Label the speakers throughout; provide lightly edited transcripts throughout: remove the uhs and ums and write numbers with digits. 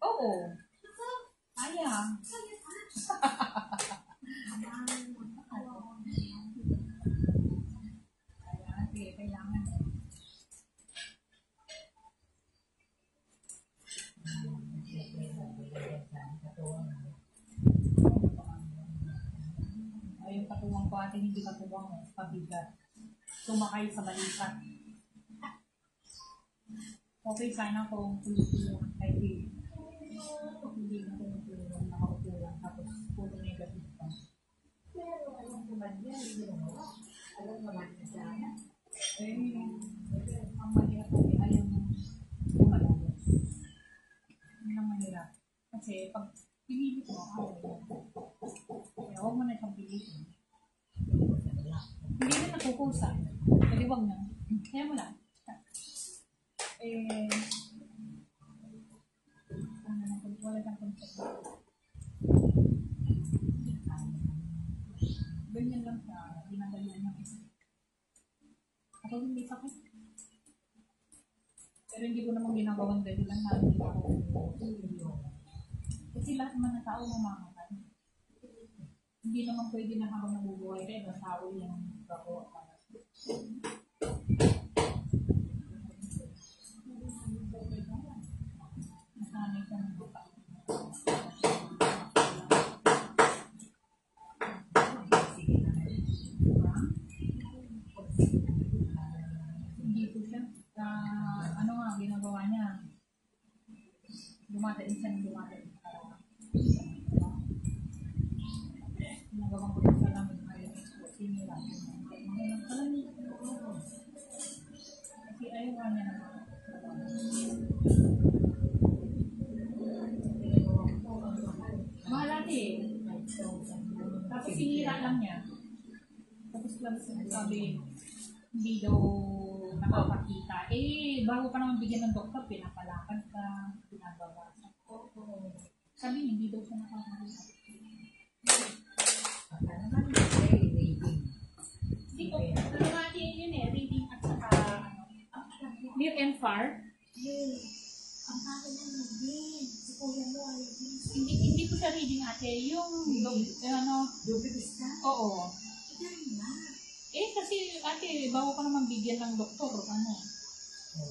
Speaker 1: Oo. Ayan. Sige, kailangan. Ay, yung katuwang ko atin, hindi katuwang, pabigat. Sumakay sa balikat. Okay, sana kung tulong-tulungan kayo. Hindi na tulong-tulungan, nakaupo lang, tapos puro negative pa.
Speaker 2: Pero alam ko ba niya, hindi mo alam naman na sana.
Speaker 1: Ang mahirap ko ay yung lumalabas. Yun ang mahirap. Kasi pag pinilit mo, kaya huwag mo na siyang pilitin. Hindi na nakukusa. Kasi huwag na. Kaya mo lang. Wala kang concept. Ganyan lang siya. Ginagalan ng isa. Ako hindi sakit. Pero hindi ko naman ginagawang dahilan na hindi ako kasi lahat naman ng tao mamamatay. Hindi naman pwede na habang nabubuhay kayo na tao yung gagawa para. Nasanay ka ng buka. Hindi po siya. Ano nga, ginagawa niya. Dumatain siya ng dumatain. Ginagawang ko sa namin ngayon. Sinira. Kasi ayaw niya naman. Mahal natin. Tapos sinira lang niya. Tapos lang sabi, hindi daw nakakakita. Bago pa naman bigyan ng doktor, pinapalakad ka, pinababasan. Sabi niya, hindi daw siya nakakakita. Hindi ko, natin yun reading at saka, near and far.
Speaker 2: Ang akin ang naging. Si Kuya mo ay
Speaker 1: Hindi ko siya reading ate, yung,
Speaker 2: Dubilis ka?
Speaker 1: oo.
Speaker 2: Dahil na.
Speaker 1: Kasi ate, bago ka naman bigyan ng doktor,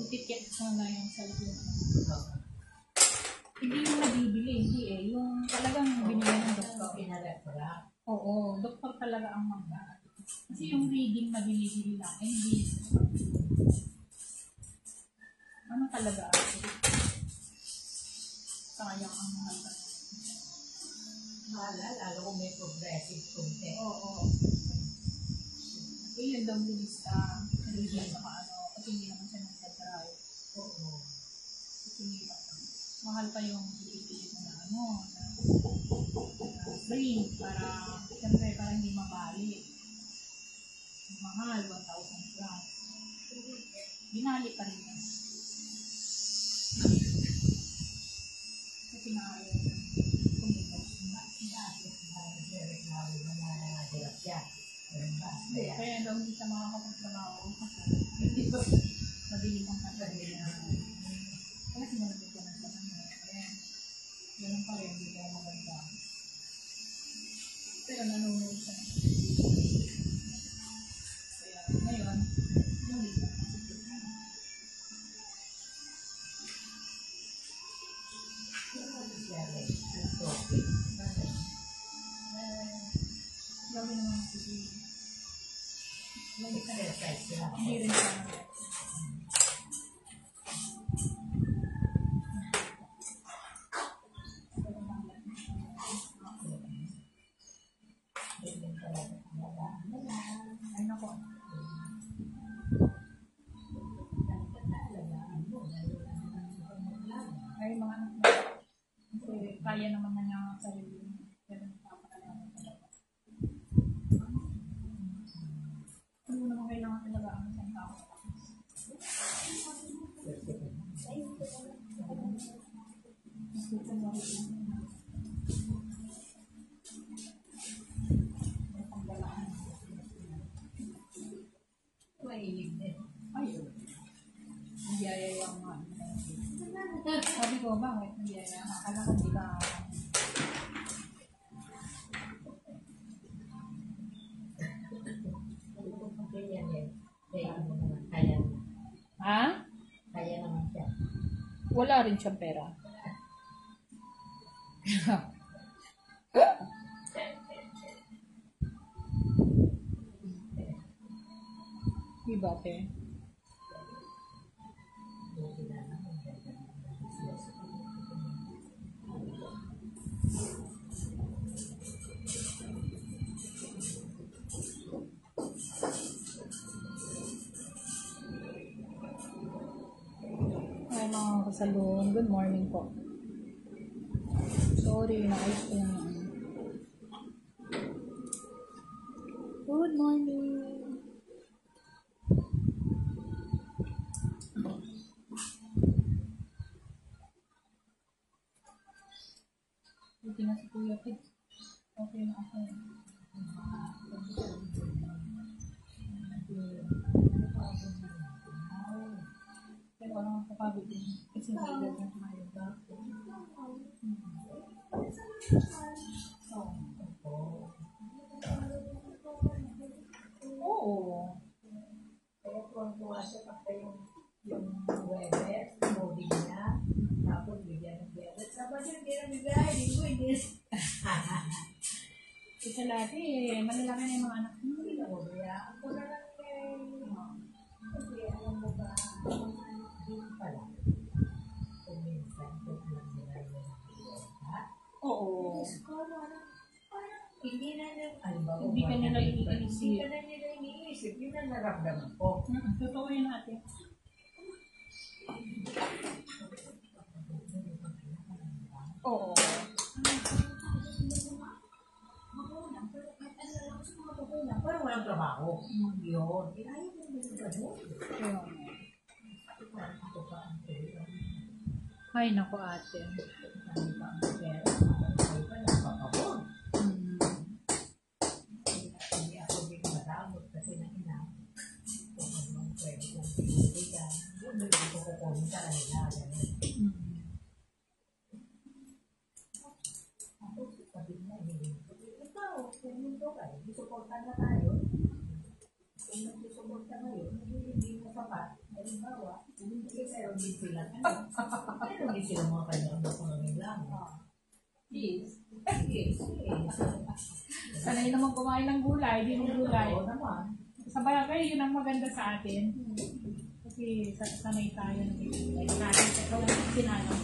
Speaker 1: itiket na yung salute. Hindi yung nabibili, hindi yung talagang binigyan ng doktor. Oo, doktor talaga ang magdaan. Kasi yung reading na binibili lang, hindi. Ano talaga ate? Sayang ang mahal ka.
Speaker 2: Lalo kung may progressive content.
Speaker 1: Oo. Yun daw bilis ka, reading sa kasi hindi naman siya nagka-drive.
Speaker 2: Oo.
Speaker 1: Kasi mahal pa yung ipipilit mo na brain para, siyempre, para hindi mabali. Mahal, 1,000 plus. Binali pa rin yan. Kasi naayon kumipos. Kaya daw hindi siya makakapagtrabaho. Hindi ba madilim ang kasali na kaya sinunod ko na sa kanya. Ganun pa rin, hindi ka maganda. Pero nanunod siya. Kaya ngayon, hindi siya. Gawin naman sige. Hindi rin siya. Ay, nako. Ay, mga anak na. Kasi kaya naman na niya ang sarili niya. Pero napapakalaman talaga. Ano naman kailangan talaga ang isang tao? Mahilig din. Ayun. Hindi ayayang nga. Sabi ko, bakit? Hindi na. Akala ko, di ba? Ha?
Speaker 2: Kaya naman siya.
Speaker 1: Wala rin siyang pera. Diba, te? Ay, mga kasalong. Good morning po. Sorry, nakayos ko lang yung ano. Good morning. Hindi na si Kuya Pig. Okay na ako. Pero ano ang kapagod din? Kasi may edad na kumain ba? Oo.
Speaker 2: Kaya tuwang-tuwa siya kasi yung weather, movie niya, tapos bigyan ng weather. Tapos yung ginamigay, hindi.
Speaker 1: Isa lati, malalaki na yung mga anak mo.
Speaker 2: Hindi ako, kaya ako na lang kasi alam mo ba, hindi pala. Kung minsan, kung lang nila yung ha?
Speaker 1: Oo.
Speaker 2: Hindi na nila, alam ba,
Speaker 1: Hindi ka nila
Speaker 2: hindi
Speaker 1: iniisip.
Speaker 2: ka na nila iniisip, yun ang naramdaman ko.
Speaker 1: Totoo yun natin. Oo.
Speaker 2: Pero walang trabaho. Yun. Ayaw mo yung gano'n.
Speaker 1: Ay, naku ate.
Speaker 2: Hindi ako din maramot kasi na ina. Kung anong pwede kong piniligan, yun doon ko kukunin sa kanila. Ako, sabi na, ikaw, kung mundo ka, isuportan na tayo. Kung nagsusuporta ngayon, hindi mo sapat. Halimbawa, hindi meron din sila. Meron din sila mga kanyang pangangailangan.
Speaker 1: Yes.
Speaker 2: Yes.
Speaker 1: Sanay naman kumain ng gulay, di ng gulay.
Speaker 2: Oo naman.
Speaker 1: Sa bagay, yun ang maganda sa atin. Kasi sanay tayo ng gulay. Natin sa kawang sinano.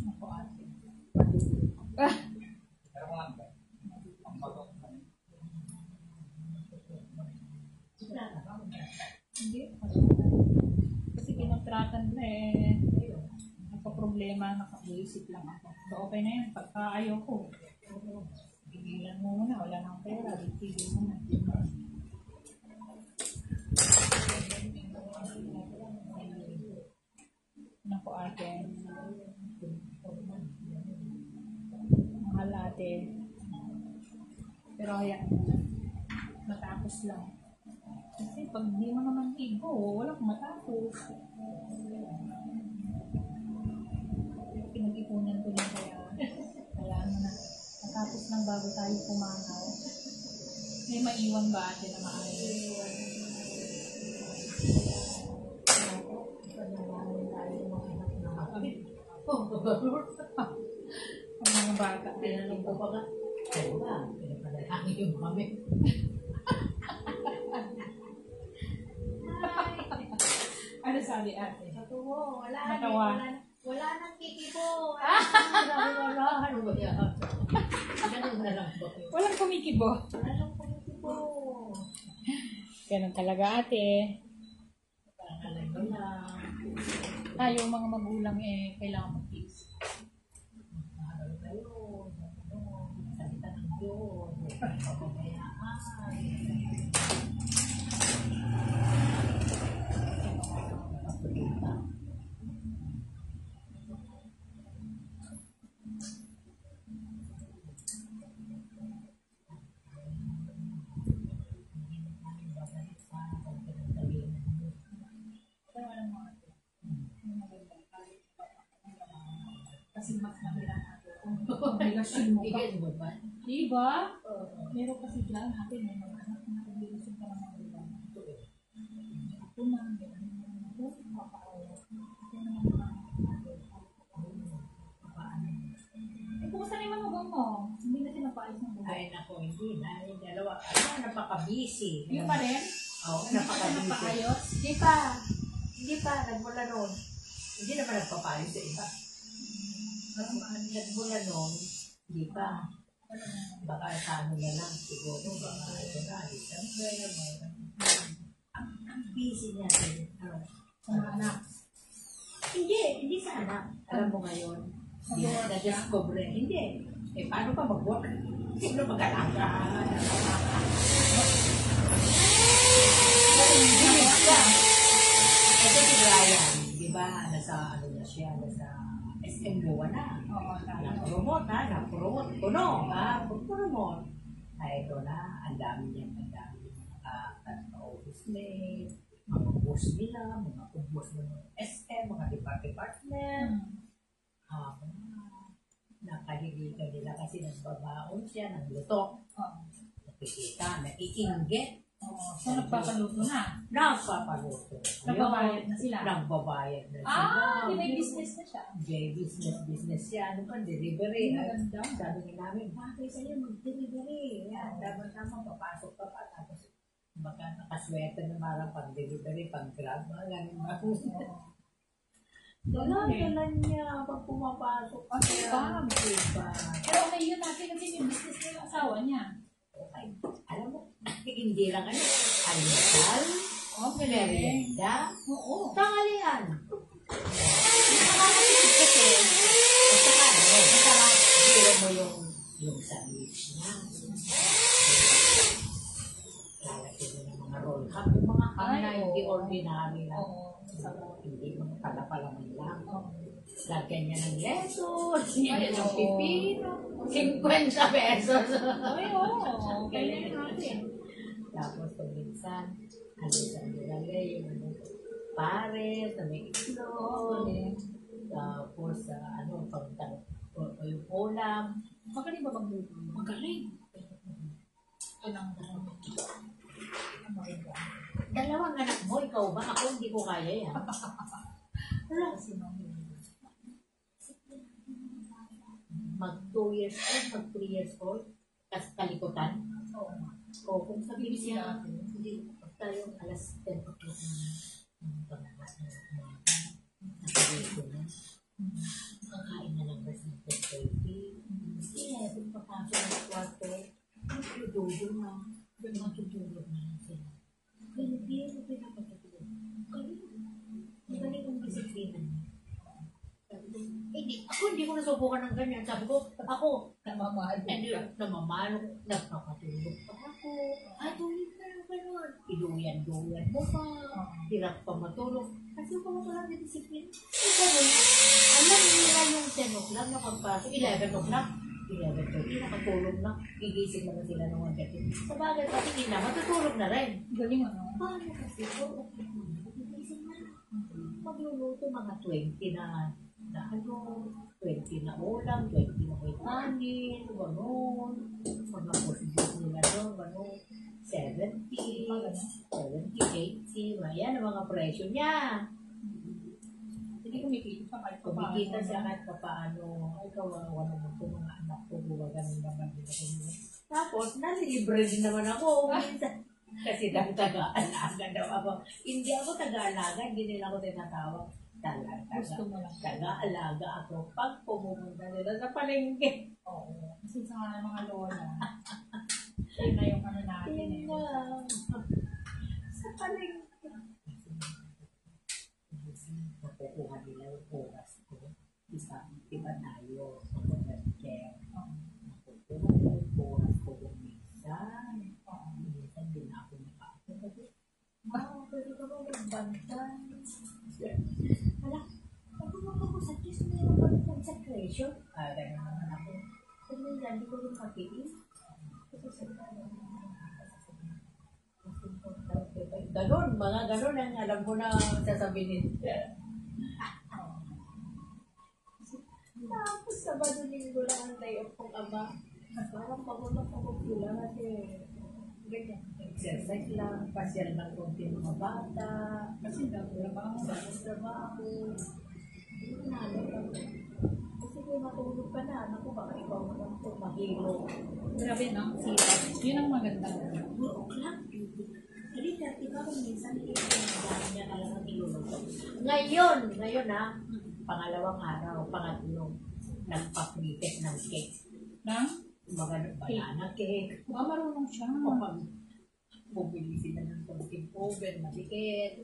Speaker 1: Ako ate. Hindi. Kasi kinontratan na nagpa-problema, nakaisip lang ako. So okay na yun, pagka ayaw ko. Pigilan mo muna, wala nang pera, tigil mo na. Naku ate. Mahal ate. Pero hayaan mo na. Matapos lang. Kasi pag di mo naman igo, wala kang matapos. Pinag-ipunan ko lang kaya hayaan mo na. Matapos lang bago tayo pumanaw. May maiwan ba ate na maayos? Ang mga bata.
Speaker 2: Tinanong ko pa nga, kaya ba, pinapadalangin yung kami.
Speaker 1: Ano sabi ate?
Speaker 2: Natuwa,
Speaker 1: Natawa.
Speaker 2: wala nang kikibot. Wala. Ano ba yan? Ganun na lang po.
Speaker 1: Walang kumikibo.
Speaker 2: Wala lang po.
Speaker 1: Ganun talaga ate.
Speaker 2: Talaga lang.
Speaker 1: Tayo mga magulang kailangan mag-fix.
Speaker 2: Mahal kayo. Salita ng Diyos. Papabayaan.
Speaker 1: Kasi mas mahirap natin. Obligasyon mo pa.
Speaker 2: Bigay mo ba?
Speaker 1: Diba? Meron kasi dyan, ate, may mga anak na obligasyon ka ng mga iba. Ako na, ako, papaawa. Ako na naman. Kumusta naman magang mo? Hindi na sinapaayos ng buhay.
Speaker 2: Ay, naku, hindi na. Yung dalawa. Ano, napaka-busy.
Speaker 1: Yung pa rin?
Speaker 2: Oo,
Speaker 1: Hindi ka
Speaker 2: napaka-busy.
Speaker 1: napaayos?
Speaker 2: Hindi pa. Hindi pa. Nagmula noon. Hindi naman nagpapayos sa iba. Nagmula noon, hindi pa. Baka sa ano na lang. Siguro, baka ito na. Ang busy niya.
Speaker 1: Sa mga anak.
Speaker 2: Hindi sa anak. Alam mo ngayon, hindi na na-discover. Hindi. Eh, paano pa mag-work? Sino mag-alaga? Ito si Brian, di ba? Nasa ano na siya, nasa SM Goa na.
Speaker 1: Oo,
Speaker 2: Na-promote ha, na-promote. Puno ha, promote. Ay, ito na, ang dami niya, mga office mate, mga boss nila, mga boss ng SM, mga department. Nakahiligan nila kasi nagbabaon siya ng luto. Nakikita, naiinggit.
Speaker 1: So, nagpapaluto na.
Speaker 2: Nagpapaluto.
Speaker 1: Nagbabayad na sila.
Speaker 2: Nagbabayad na sila.
Speaker 1: Di may business na siya.
Speaker 2: Business siya. Ano pa, delivery.
Speaker 1: Maganda.
Speaker 2: Sabi nga namin, bakit sa'yo mag-delivery? Yan, dapat papasok ka pa. Tapos, baka nakaswerte na marang pang-delivery, pang-grab. Ganun ba? Dala niya pag pumapasok.
Speaker 1: Diba? Pero okay yun natin kasi may business na yung asawa niya.
Speaker 2: Okay. Alam mo, hindi lang ano, almusal, merienda, tanghalian. Kasi, basta mo yung sandwich niya. Lalaki mo ng mga roll cup, yung mga hangna, hindi ordinary lang. Hindi mga pala-palaman lang. Lagyan niya ng lettuce, niya ng pipino, 50 pesos.
Speaker 1: Ay, oo. Kaya natin.
Speaker 2: Tapos minsan, halisan nilagay yung pares, na may itlog, tapos yung ulam.
Speaker 1: Magaling ba magluto?
Speaker 2: Magaling.
Speaker 1: Ilang
Speaker 2: Dalawang anak mo, ikaw ba? Ako hindi ko kaya yan. Wala kasi mag 2 years old, mag 3 years old, kasi kalikutan. O kung sabihin siya, hindi, tayo alas 10 o'clock na nakagay ko na. Kakain na lang ba sa 10:30? Yes, pagpapasok ng kwarto, magtutudo na. Magtutudo na sila. Kaya pinapagtutudo. Kaya ang disiplina niya. Ako hindi ko nasubukan ng ganyan. Sabi ko, ako, namamahal. Namamahal. Nagpapatulog pa ako. Tulog na yung gano'n. Iluyan-luyan mo pa. Hirap pa matulog. Kasi ko wala na disiplina. Gano'n. Alam nila yung 10 o'clock na pagpasok. 11 o'clock. 11:30. Nakatulog na. Gigising na sila ng 1:30. Sa bagay, pati ina, matutulog na rin.
Speaker 1: Galing ano?
Speaker 2: Paano kasi ko? Gigising na. Magluluto mga 20 na 20 na ulam, 20 na may kanin, gano'n. Mga posibus nila doon, gano'n. 70, 80, ayan ang mga presyo niya.
Speaker 1: Hindi kumikita siya kahit pa
Speaker 2: Kumikita siya kahit pa paano. Ay, kawawa naman ito mga anak ko, ganun naman din ako. Tapos, nalilibre din naman ako. Kasi taga-alaga daw ako. Hindi ako taga-alaga, hindi nila ako tinatawag.
Speaker 1: Gusto mo lang.
Speaker 2: Taga-alaga ako pag pumunta nila sa palengke.
Speaker 1: Oo. Kasi sa mga lola, yun na yung ano natin eh.
Speaker 2: Yun na. Sa palengke. Nakukuha nila yung oras ko. Iba tayo sa care. Nakukuha nila yung oras ko kung minsan. Minsan din ako nakakita. Pwede ka ba magbantay? Hala, pag-umak ako sa Diyos, mayroon pa rin consecration. Gano'n naman ako. Kung minsan, di ko rin matiis. Kasi sa ganon, mga ganon ang alam ko na sasabihin. Tapos Sabado Linggo lang ang day off kong ama. Parang pagod lang kasi ganyan. Exercise lang, pasyal ng konti mga bata.
Speaker 1: Kasi trabaho.
Speaker 2: Kasi kung matulog ka na, naku baka ikaw naman kung mahilo.
Speaker 1: Grabe no? Sipag. Yun ang maganda.
Speaker 2: Oo, lang. Halika, iba kung minsan dahil niya talagang ilulog. Ngayon ha, pangalawang araw, pangatlo, nagpapritet ng cake.
Speaker 1: Nang?
Speaker 2: Banana cake.
Speaker 1: Marunong siya.
Speaker 2: O pag bumili sila ng konting oven, malikit.